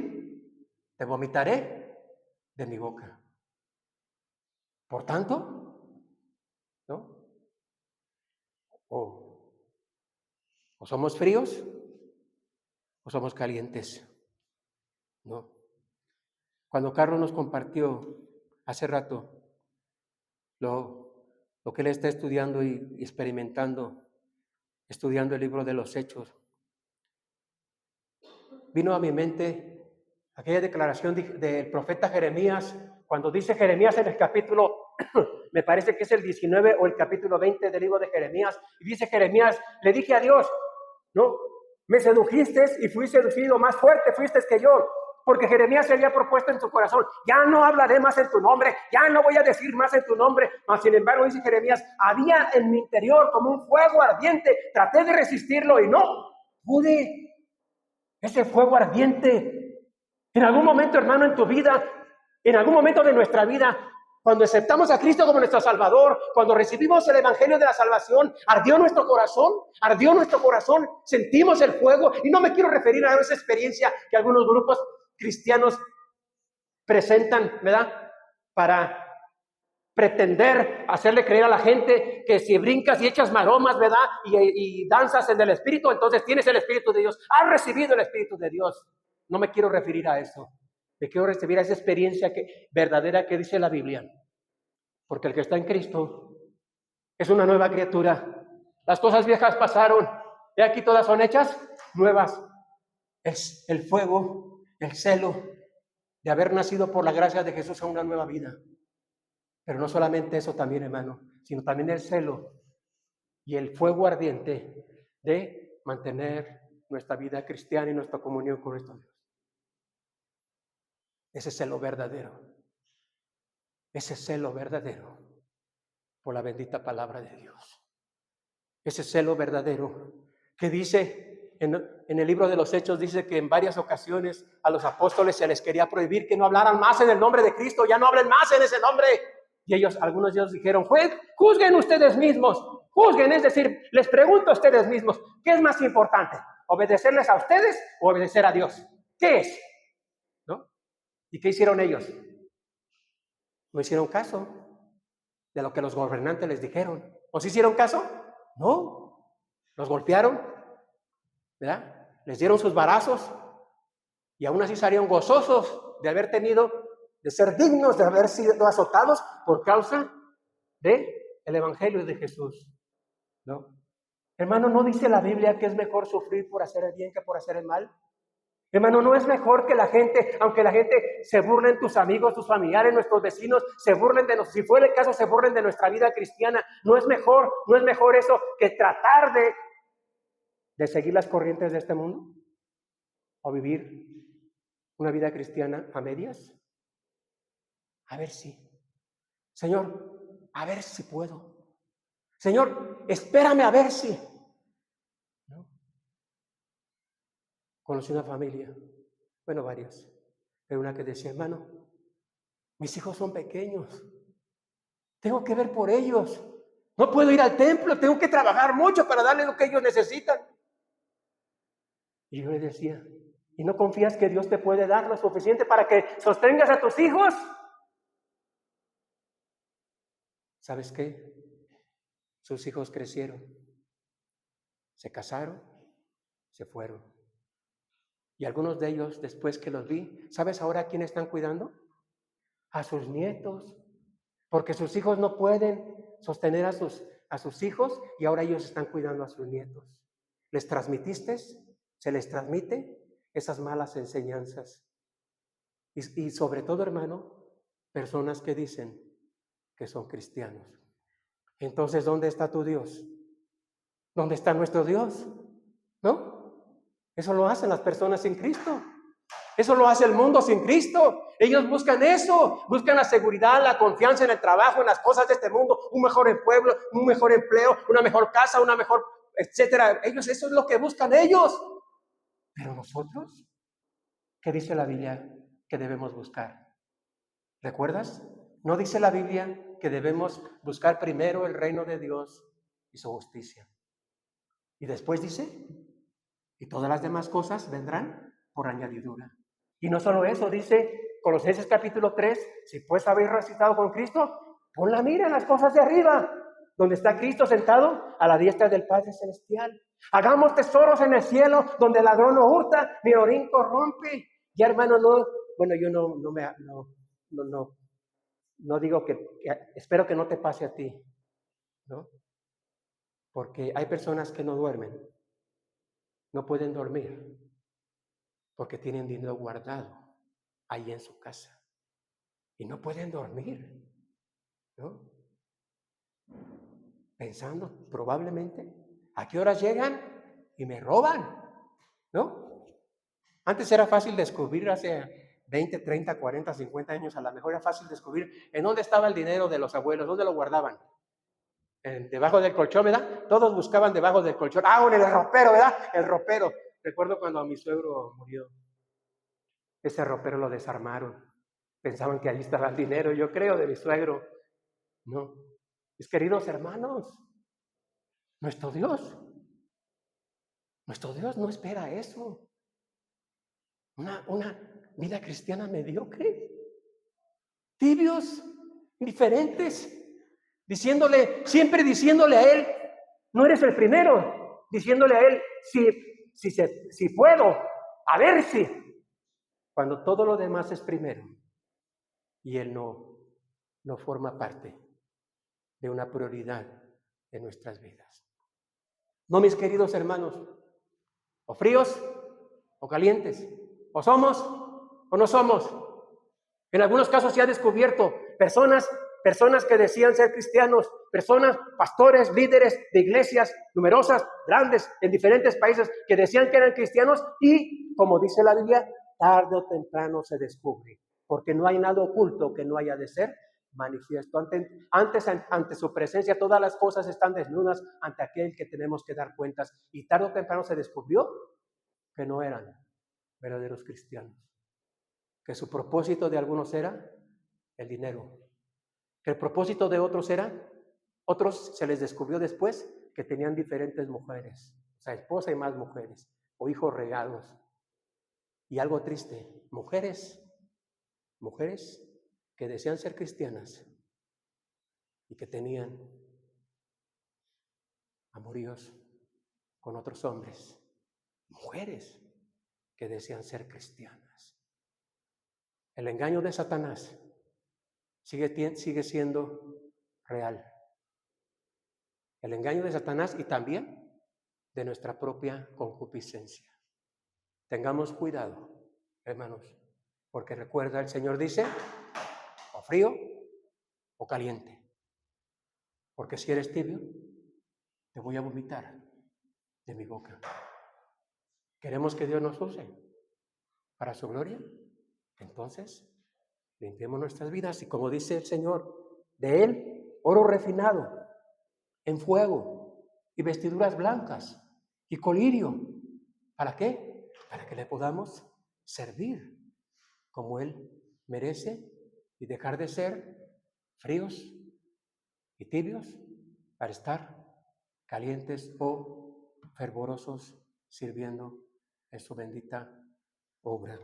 A: te vomitaré de mi boca. Por tanto, ¿no? O somos fríos o somos calientes, ¿no? Cuando Carlos nos compartió hace rato lo que él está estudiando y experimentando, estudiando el libro de los Hechos, vino a mi mente aquella declaración del profeta Jeremías, cuando dice Jeremías en el capítulo, me parece que es el 19 o el capítulo 20 del libro de Jeremías, y dice Jeremías, le dije a Dios, ¿no? Me sedujiste y fui seducido, más fuerte fuiste que yo, porque Jeremías se había propuesto en su corazón, ya no hablaré más en tu nombre, ya no voy a decir más en tu nombre, mas sin embargo dice Jeremías, había en mi interior como un fuego ardiente, traté de resistirlo y no pude. Ese fuego ardiente, en algún momento, hermano, en tu vida, en algún momento de nuestra vida, Cuando aceptamos a Cristo como nuestro Salvador, cuando recibimos el Evangelio de la salvación, ardió nuestro corazón, sentimos el fuego. Y no me quiero referir a esa experiencia que algunos grupos cristianos presentan, ¿verdad? Para pretender hacerle creer a la gente que si brincas y echas maromas, ¿verdad? Y danzas en el Espíritu, entonces tienes el Espíritu de Dios. Has recibido el Espíritu de Dios. No me quiero referir a eso. Me quiero referir a esa experiencia verdadera que dice la Biblia. Porque el que está en Cristo es una nueva criatura. Las cosas viejas pasaron. Y aquí todas son hechas nuevas. Es el fuego, el celo de haber nacido por la gracia de Jesús a una nueva vida. Pero no solamente eso también, hermano, sino también el celo y el fuego ardiente de mantener nuestra vida cristiana y nuestra comunión con nuestro Dios. Ese celo verdadero. Ese celo verdadero por la bendita palabra de Dios. Ese celo verdadero que dice en el libro de los Hechos, dice que en varias ocasiones a los apóstoles se les quería prohibir que no hablaran más en el nombre de Cristo, ya no hablen más en ese nombre. Y algunos de ellos dijeron, juzguen ustedes mismos, juzguen, es decir, les pregunto a ustedes mismos, ¿qué es más importante? ¿Obedecerles a ustedes o obedecer a Dios? ¿Qué es? ¿No? ¿Y qué hicieron ellos? No hicieron caso de lo que los gobernantes les dijeron. ¿Os hicieron caso? No. Los golpearon, ¿verdad? Les dieron sus varazos y aún así salieron gozosos de ser dignos de haber sido azotados por causa del Evangelio de Jesús. ¿No? Hermano, ¿no dice la Biblia que es mejor sufrir por hacer el bien que por hacer el mal? Hermano, ¿no es mejor que la gente, aunque la gente se burlen, tus amigos, tus familiares, nuestros vecinos, se burlen de nosotros, si fuera el caso, se burlen de nuestra vida cristiana? ¿No es mejor eso que tratar de seguir las corrientes de este mundo? ¿O vivir una vida cristiana a medias? A ver si. Señor, a ver si puedo. Señor, espérame a ver si. ¿No? Conocí una familia, bueno, varias, pero una que decía, hermano, mis hijos son pequeños, tengo que ver por ellos, no puedo ir al templo, tengo que trabajar mucho para darles lo que ellos necesitan. Y yo le decía, ¿y no confías que Dios te puede dar lo suficiente para que sostengas a tus hijos? ¿Sabes qué? Sus hijos crecieron, se casaron, se fueron. Y algunos de ellos, después que los vi, ¿sabes ahora a quién están cuidando? A sus nietos. Porque sus hijos no pueden sostener a sus hijos y ahora ellos están cuidando a sus nietos. ¿Les transmitiste? ¿Se les transmite esas malas enseñanzas? Y sobre todo, hermano, personas que dicen que son cristianos. Entonces, ¿dónde está tu Dios? ¿Dónde está nuestro Dios? ¿No? Eso lo hacen las personas sin Cristo. Eso lo hace el mundo sin Cristo. Ellos buscan eso, buscan la seguridad, la confianza en el trabajo, en las cosas de este mundo, un mejor pueblo, un mejor empleo, una mejor casa, una mejor, etcétera. Ellos, eso es lo que buscan ellos. Pero nosotros, ¿qué dice la Biblia que debemos buscar? ¿Recuerdas? ¿No dice la Biblia que debemos buscar primero el reino de Dios y su justicia? Y después dice, y todas las demás cosas vendrán por añadidura. Y no solo eso, dice Colosenses capítulo 3, si pues habéis resucitado con Cristo, pon la mira en las cosas de arriba, donde está Cristo sentado a la diestra del Padre Celestial. Hagamos tesoros en el cielo, donde el ladrón no hurta, ni orín corrompe. Y hermano, yo no digo que espero que no te pase a ti, ¿no? Porque hay personas que no duermen, no pueden dormir, porque tienen dinero guardado ahí en su casa y no pueden dormir, ¿no? Pensando probablemente a qué horas llegan y me roban, ¿no? Antes era fácil descubrir, hace 20, 30, 40, 50 años a lo mejor era fácil descubrir en dónde estaba el dinero de los abuelos, dónde lo guardaban. Debajo del colchón, ¿verdad? Todos buscaban debajo del colchón. En el ropero, ¿verdad? El ropero. Recuerdo cuando mi suegro murió, ese ropero lo desarmaron Pensaban que allí estaba el dinero, yo creo, de mi suegro. No. Mis queridos hermanos, nuestro Dios no espera eso. Una vida cristiana mediocre, tibios, diferentes, siempre diciéndole a Él, no eres el primero, diciéndole a Él, si puedo, a ver si, cuando todo lo demás es primero y Él no forma parte de una prioridad de nuestras vidas. No, mis queridos hermanos, o fríos o calientes, o somos o no somos. En algunos casos se ha descubierto personas que decían ser cristianos, pastores, líderes de iglesias numerosas, grandes, en diferentes países, que decían que eran cristianos y, como dice la Biblia, tarde o temprano se descubre, porque no hay nada oculto que no haya de ser manifiesto. Ante su presencia todas las cosas están desnudas ante aquel que tenemos que dar cuentas, y tarde o temprano se descubrió que no eran verdaderos cristianos, que su propósito de algunos era el dinero, que el propósito de otros se les descubrió después que tenían diferentes mujeres, o sea, esposa y más mujeres, o hijos regados. Y algo triste, mujeres que decían ser cristianas y que tenían amoríos con otros hombres, mujeres que decían ser cristianas. El engaño de Satanás sigue siendo real. El engaño de Satanás y también de nuestra propia concupiscencia. Tengamos cuidado, hermanos, porque recuerda, el Señor dice, o frío o caliente. Porque si eres tibio, te voy a vomitar de mi boca. ¿Queremos que Dios nos use para su gloria? Entonces, limpiemos nuestras vidas y, como dice el Señor, de Él, oro refinado en fuego y vestiduras blancas y colirio. ¿Para qué? Para que le podamos servir como Él merece y dejar de ser fríos y tibios para estar calientes o fervorosos sirviendo en su bendita obra.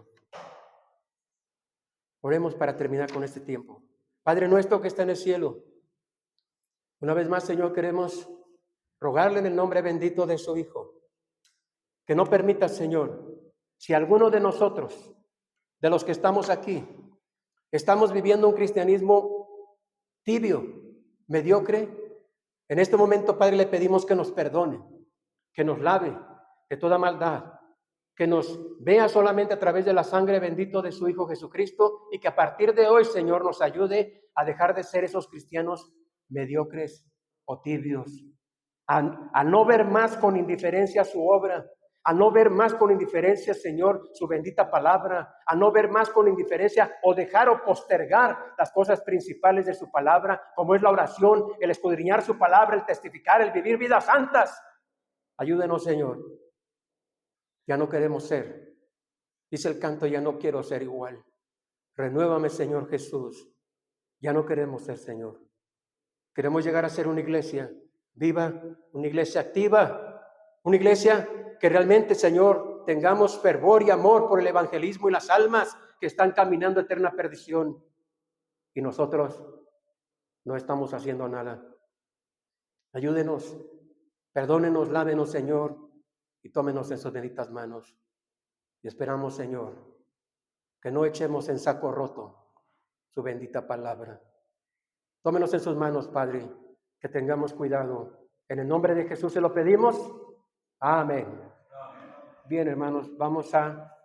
A: Oremos para terminar con este tiempo. Padre nuestro que está en el cielo, una vez más, Señor, queremos rogarle en el nombre bendito de su Hijo, que no permita, Señor, si alguno de nosotros, de los que estamos aquí, estamos viviendo un cristianismo tibio, mediocre, en este momento, Padre, le pedimos que nos perdone, que nos lave de toda maldad, que nos vea solamente a través de la sangre bendita de su Hijo Jesucristo, y que a partir de hoy, Señor, nos ayude a dejar de ser esos cristianos mediocres o tibios, a no ver más con indiferencia su obra, a no ver más con indiferencia, Señor, su bendita palabra, a no ver más con indiferencia o dejar o postergar las cosas principales de su palabra, como es la oración, el escudriñar su palabra, el testificar, el vivir vidas santas. Ayúdenos, Señor. Ya no queremos ser. Dice el canto, ya no quiero ser igual. Renuévame, Señor Jesús. Ya no queremos ser, Señor. Queremos llegar a ser una iglesia viva, una iglesia activa, una iglesia que realmente, Señor, tengamos fervor y amor por el evangelismo y las almas que están caminando a eterna perdición. Y nosotros no estamos haciendo nada. Ayúdenos, perdónenos, lávenos, Señor, y tómenos en sus benditas manos. Y esperamos, Señor, que no echemos en saco roto su bendita palabra. Tómenos en sus manos, Padre, que tengamos cuidado. En el nombre de Jesús se lo pedimos. Amén. Bien, hermanos, vamos a